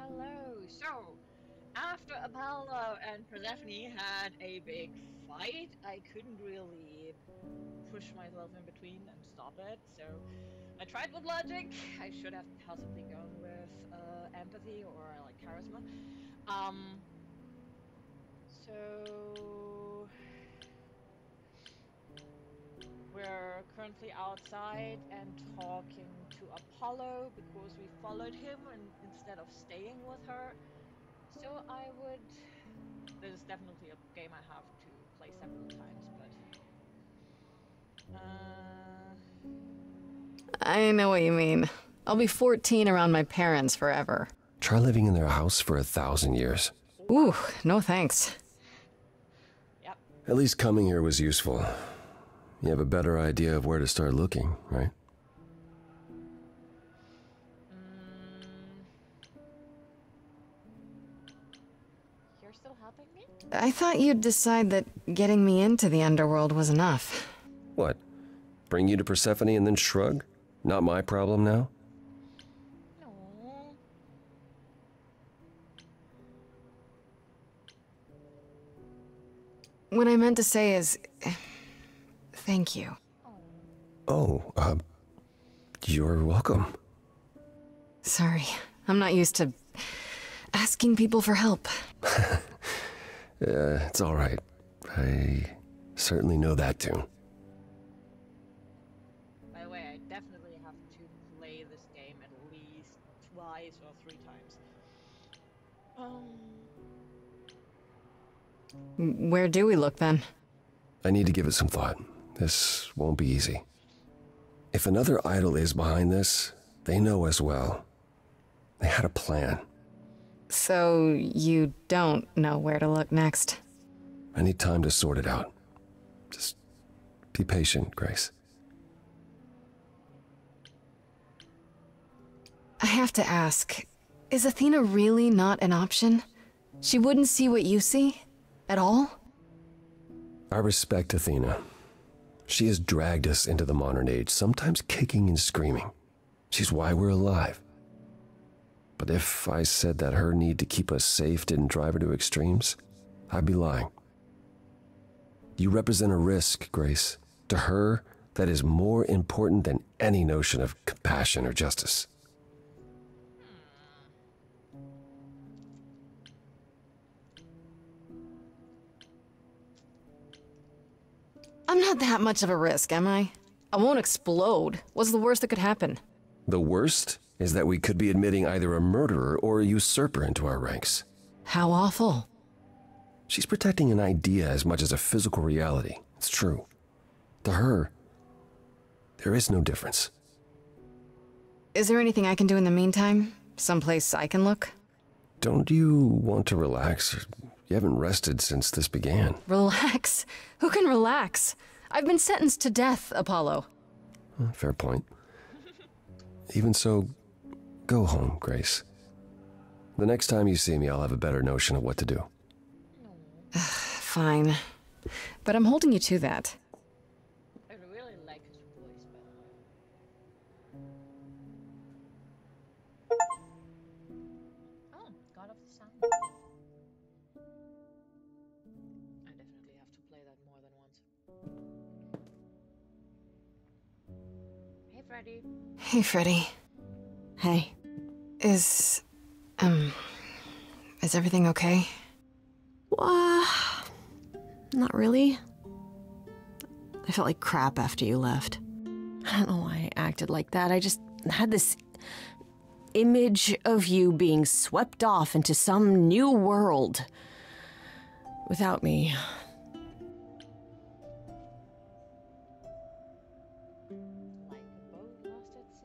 Hello. So, after Apollo and Persephone had a big fight, I couldn't really push myself in between and stop it. So, I tried with logic. I should have possibly gone with empathy or like charisma. Um. So we're currently outside and talking to Apollo because we followed him instead of staying with her. So I would. This is definitely a game I have to play several times, but. I know what you mean. I'll be 14 around my parents forever. Try living in their house for 1,000 years. Ooh, no thanks. Yep. At least coming here was useful. You have a better idea of where to start looking, right? You're still helping me? I thought you'd decide that getting me into the underworld was enough. What? Bring you to Persephone and then shrug? Not my problem now? No. What I meant to say is... thank you. Oh, you're welcome. Sorry, I'm not used to asking people for help. It's all right. I certainly know that tune. By the way, I definitely have to play this game at least twice or 3 times. Where do we look then? I need to give it some thought. This won't be easy. If another idol is behind this, they know as well. They had a plan. So you don't know where to look next? I need time to sort it out. Just be patient, Grace. I have to ask, is Athena really not an option? She wouldn't see what you see? At all? I respect Athena. She has dragged us into the modern age, sometimes kicking and screaming. She's why we're alive. But if I said that her need to keep us safe didn't drive her to extremes, I'd be lying. You represent a risk, Grace. To her, that is more important than any notion of compassion or justice. I'm not that much of a risk, am I? I won't explode. What's the worst that could happen? The worst is that we could be admitting either a murderer or a usurper into our ranks. How awful. She's protecting an idea as much as a physical reality. It's true. To her, there is no difference. Is there anything I can do in the meantime? Someplace I can look? Don't you want to relax? You haven't rested since this began. Relax? Who can relax? I've been sentenced to death, Apollo. Fair point. Even so, go home, Grace. The next time you see me, I'll have a better notion of what to do. Fine. But I'm holding you to that. I really like his voice, by the way. Oh, God of the Sound. I definitely have to play that more than once. Hey, Freddy. Hey, Freddy. Hey. Is everything okay? Not really. I felt like crap after you left. I don't know why I acted like that. I just had this image of you being swept off into some new world without me. Like a boat lost at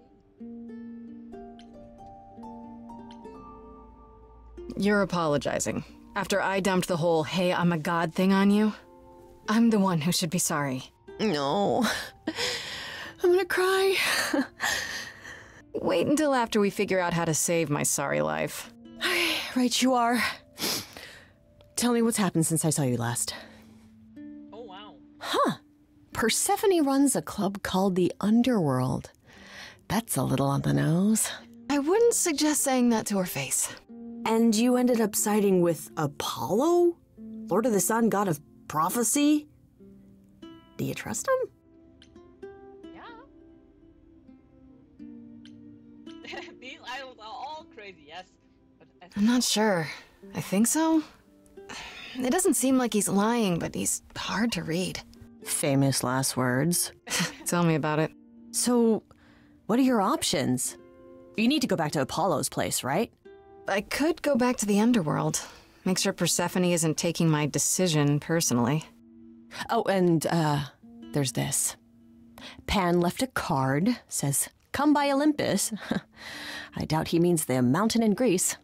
sea. You're apologizing. After I dumped the whole, hey, I'm a god thing on you, I'm the one who should be sorry. No. I'm gonna cry. Wait until after we figure out how to save my sorry life. Right you are. Tell me what's happened since I saw you last. Oh, wow. Huh. Persephone runs a club called the Underworld. That's a little on the nose. I wouldn't suggest saying that to her face. And you ended up siding with Apollo? Lord of the Sun, god of prophecy? Do you trust him? Yeah. These idols are all crazy, yes. But I'm not sure. I think so. It doesn't seem like he's lying, but he's hard to read. Famous last words. Tell me about it. So, what are your options? You need to go back to Apollo's place, right? I could go back to the underworld. Make sure Persephone isn't taking my decision personally. Oh, and, there's this. Pan left a card, says, "Come by Olympus." I doubt he means the mountain in Greece.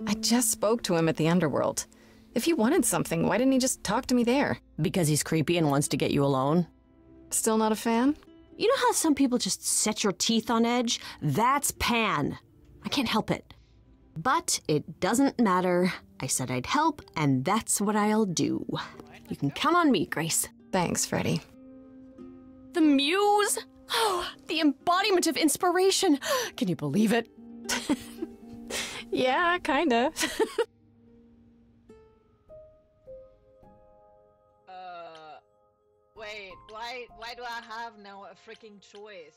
I just spoke to him at the underworld. If he wanted something, why didn't he just talk to me there? Because he's creepy and wants to get you alone? Still not a fan? You know how some people just set your teeth on edge? That's Pan. I can't help it. But it doesn't matter. I said I'd help, and that's what I'll do. You can count on me, Grace. Thanks, Freddy. The muse? Oh, the embodiment of inspiration. Can you believe it? Yeah, kinda. Wait, why do I have now a freaking choice?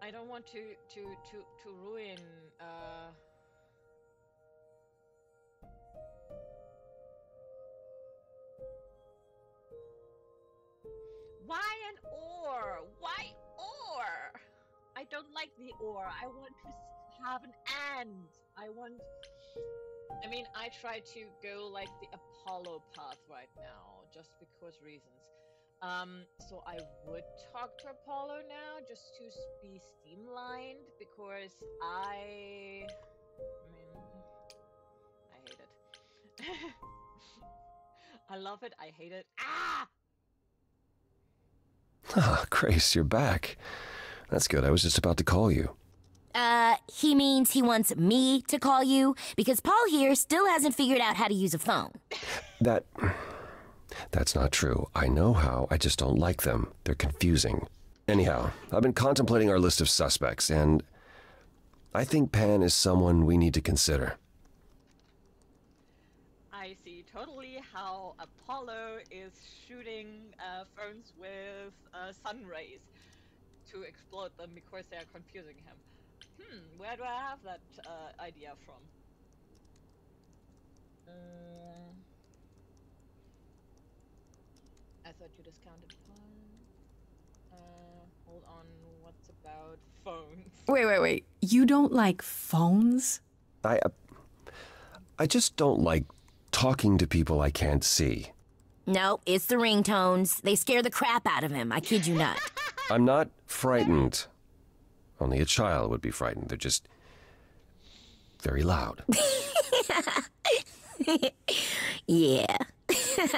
I don't want to ruin, Why an or? Why or? I don't like the or. I want to have an and. I mean, I try to go like the Apollo path right now, just because reasons. So I would talk to Apollo now, just to be streamlined, because I mean, I hate it. I love it, I hate it. Ah! Ah, Grace, you're back. That's good. I was just about to call you. He means he wants me to call you because Paul here still hasn't figured out how to use a phone. That's not true. I know how, I just don't like them. They're confusing. Anyhow, I've been contemplating our list of suspects, and I think Pan is someone we need to consider. I see totally how Apollo is shooting phones with sun rays to explode them because they are confusing him. Where do I have that idea from? I thought you discounted Pan. Hold on, what's about phones? Wait. You don't like phones? I just don't like talking to people I can't see. No, it's the ringtones. They scare the crap out of him. I kid you not. I'm not frightened. Only a child would be frightened. They're just very loud. Yeah.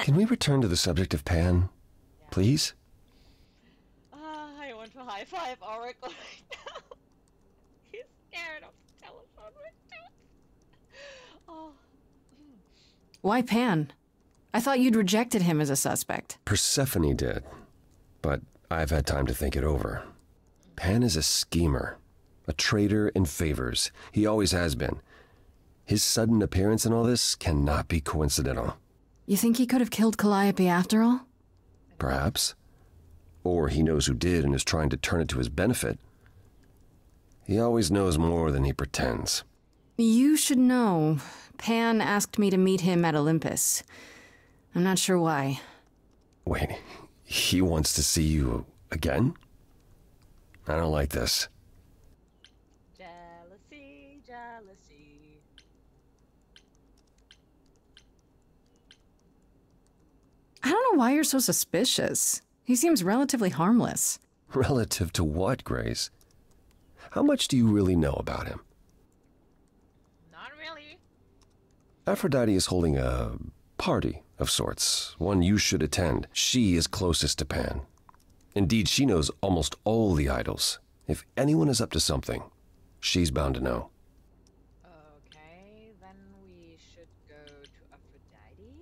Can we return to the subject of Pan, please? I want to high five Oracle right now. He's scared of the telephone right now. Oh. Why Pan? I thought you'd rejected him as a suspect. Persephone did, but I've had time to think it over. Pan is a schemer, a traitor in favors. He always has been. His sudden appearance in all this cannot be coincidental. You think he could have killed Calliope after all? Perhaps. Or he knows who did and is trying to turn it to his benefit. He always knows more than he pretends. You should know. Pan asked me to meet him at Olympus. I'm not sure why. Wait, he wants to see you again? I don't like this. Jealousy, jealousy. I don't know why you're so suspicious. He seems relatively harmless. Relative to what, Grace? How much do you really know about him? Not really. Aphrodite is holding a party of sorts, one you should attend. She is closest to Pan. Indeed, she knows almost all the idols. If anyone is up to something, she's bound to know. Okay, then we should go to Aphrodite.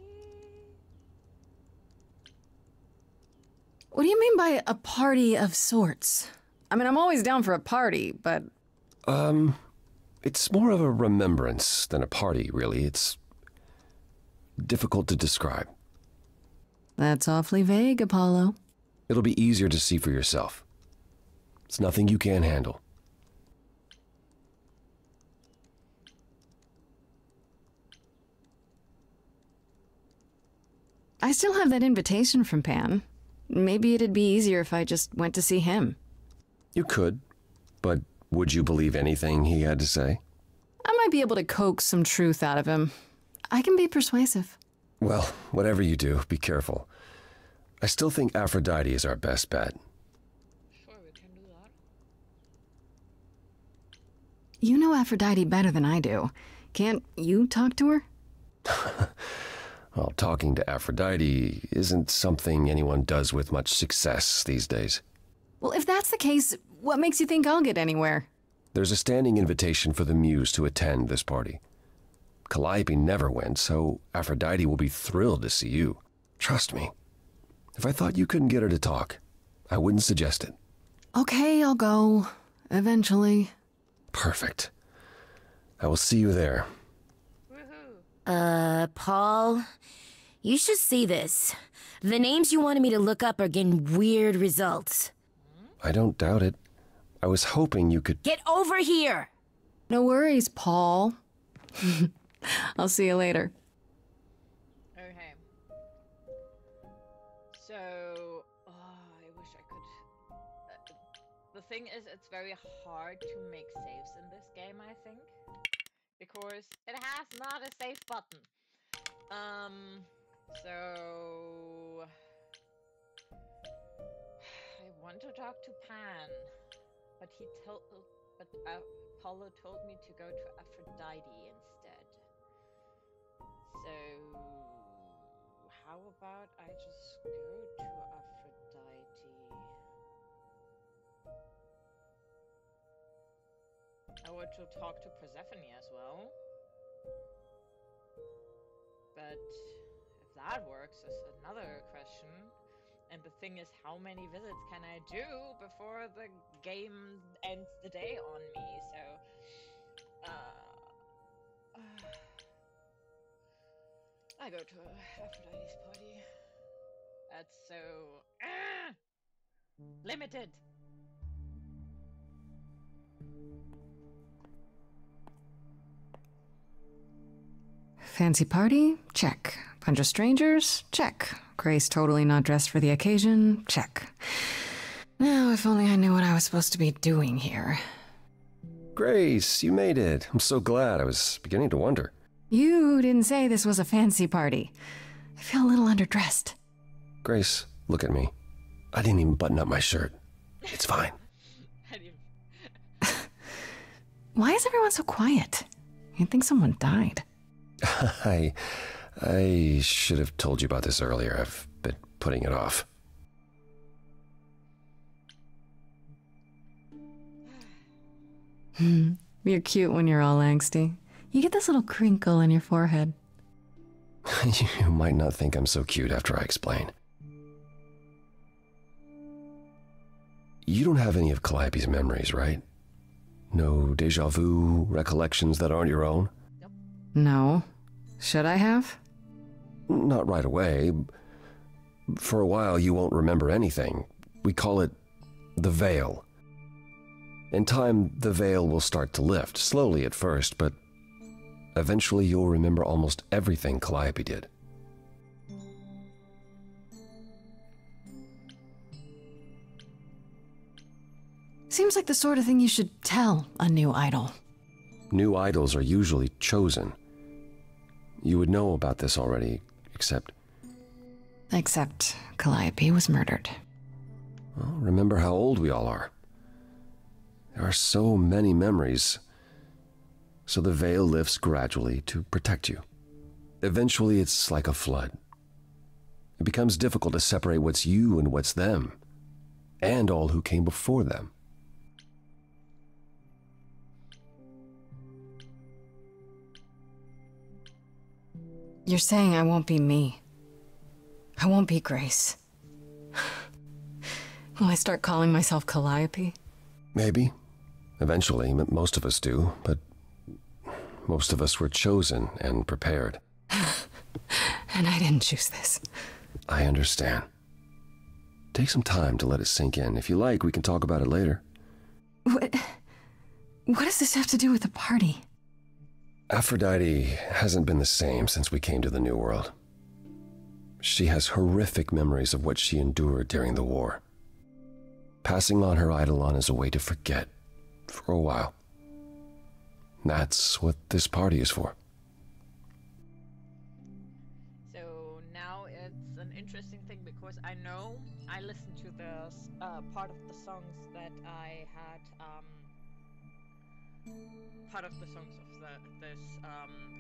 What do you mean by a party of sorts? I mean, I'm always down for a party, but... It's more of a remembrance than a party, really. It's difficult to describe. That's awfully vague, Apollo. It'll be easier to see for yourself. It's nothing you can't handle. I still have that invitation from Pan. Maybe it'd be easier if I just went to see him. You could, but would you believe anything he had to say? I might be able to coax some truth out of him. I can be persuasive. Well, whatever you do, be careful. I still think Aphrodite is our best bet. Sure, we can do that. You know Aphrodite better than I do. Can't you talk to her? Well, talking to Aphrodite isn't something anyone does with much success these days. Well, if that's the case, what makes you think I'll get anywhere? There's a standing invitation for the Muse to attend this party. Calliope never went, so Aphrodite will be thrilled to see you. Trust me. If I thought you couldn't get her to talk, I wouldn't suggest it. Okay, I'll go. Eventually. Perfect. I will see you there. Paul, you should see this. The names you wanted me to look up are getting weird results. I don't doubt it. I was hoping you could... Get over here! No worries, Paul. I'll see you later. Okay. So, I wish I could. The thing is, it's very hard to make saves in this game, I think. Because it has not a save button. So... I want to talk to Pan. But Apollo told me to go to Aphrodite instead. So... how about I just go to Aphrodite? I want to talk to Persephone as well. But if that works is another question. And the thing is, how many visits can I do before the game ends the day on me? So, I go to Aphrodite's party. That's so limited. Fancy party? Check. Bunch of strangers? Check. Grace totally not dressed for the occasion? Check. Now, if only I knew what I was supposed to be doing here. Grace, you made it. I'm so glad. I was beginning to wonder. You didn't say this was a fancy party. I feel a little underdressed. Grace, look at me. I didn't even button up my shirt. It's fine. Why is everyone so quiet? You'd think someone died. I should have told you about this earlier. I've been putting it off. You're cute when you're all angsty. You get this little crinkle in your forehead. You might not think I'm so cute after I explain. You don't have any of Calliope's memories, right? No deja vu recollections that aren't your own? No. Should I have? Not right away. For a while, you won't remember anything. We call it the veil. In time, the veil will start to lift, slowly at first, but eventually you'll remember almost everything Calliope did. Seems like the sort of thing you should tell a new idol. New idols are usually chosen. You would know about this already, except... Except Calliope was murdered. Well, remember how old we all are. There are so many memories, so the veil lifts gradually to protect you. Eventually, it's like a flood. It becomes difficult to separate what's you and what's them, and all who came before them. You're saying I won't be me. I won't be Grace. Will I start calling myself Calliope? Maybe. Eventually, most of us do, but most of us were chosen and prepared. And I didn't choose this. I understand. Take some time to let it sink in. If you like, we can talk about it later. What does this have to do with the party? Aphrodite hasn't been the same since we came to the New World. She has horrific memories of what she endured during the war. Passing on her eidolon is a way to forget, for a while. That's what this party is for. So now it's an interesting thing because I know I listened to the part of the songs that I had, part of the songs of this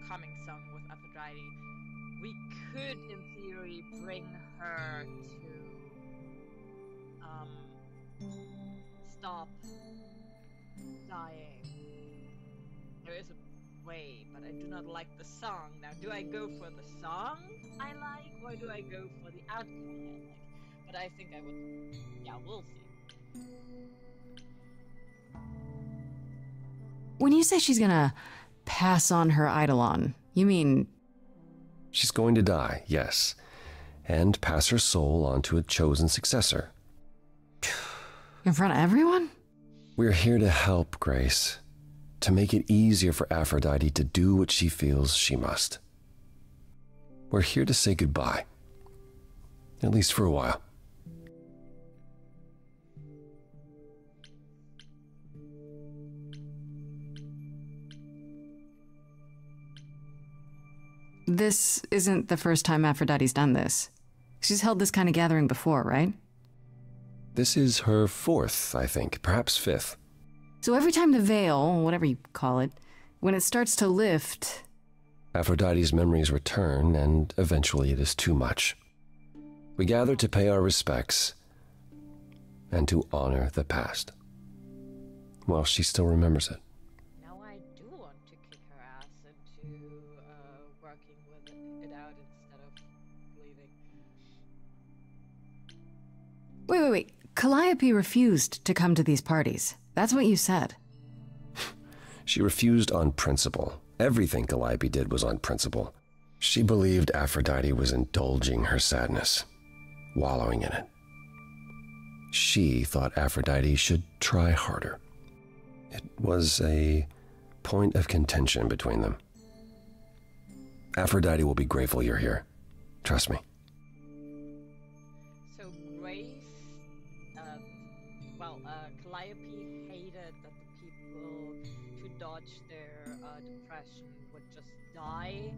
coming song with Aphrodite. We could, in theory, bring her to stop dying. There is a way, but I do not like the song. Now, do I go for the song I like, or do I go for the outcome I like? But I think I would. Yeah, we'll see. When you say she's gonna pass on her eidolon, you mean... She's going to die, yes, and pass her soul on to a chosen successor. in front of everyone? We're here to help, Grace. To make it easier for Aphrodite to do what she feels she must. We're here to say goodbye. At least for a while. This isn't the first time Aphrodite's done this. She's held this kind of gathering before, right? This is her fourth, I think, perhaps fifth. So every time the veil, whatever you call it, when it starts to lift... Aphrodite's memories return, and eventually it is too much. We gather to pay our respects and to honor the past. Well, she still remembers it. Now I do want to kick her ass into working with it out instead of leaving. Wait. Calliope refused to come to these parties. That's what you said. She refused on principle. Everything Calliope did was on principle. She believed Aphrodite was indulging her sadness, wallowing in it. She thought Aphrodite should try harder. It was a point of contention between them. Aphrodite will be grateful you're here. Trust me. So Grace, Calliope hated that the people who dodged their depression would just die,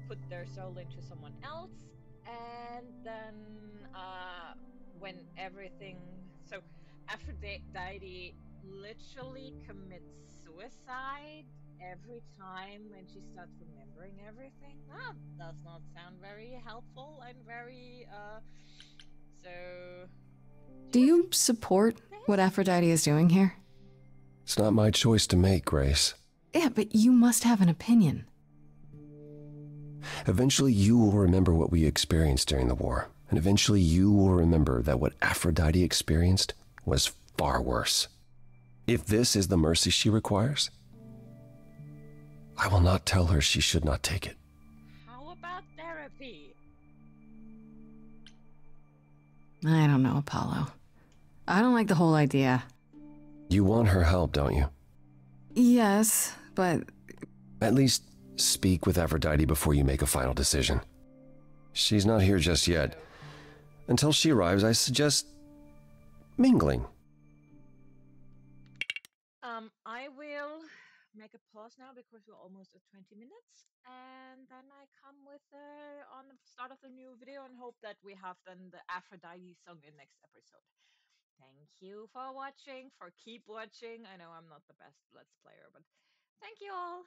put their soul into someone else, and then when everything... So Aphrodite literally commits suicide every time when she starts remembering everything. That does not sound very helpful and very, so... Do you support what Aphrodite is doing here? It's not my choice to make, Grace. Yeah, but you must have an opinion. Eventually you will remember what we experienced during the war, and eventually you will remember that what Aphrodite experienced was far worse. If this is the mercy she requires, I will not tell her she should not take it. How about therapy? I don't know, Apollo. I don't like the whole idea. You want her help, don't you? Yes, but... At least speak with Aphrodite before you make a final decision. She's not here just yet. Until she arrives, I suggest mingling. I will make a pause now because we're almost at 20 minutes, and then I come with on the start of the new video and hope that we have then the Aphrodite song in next episode. Thank you for watching, for keep watching. I know I'm not the best Let's Player, but thank you all.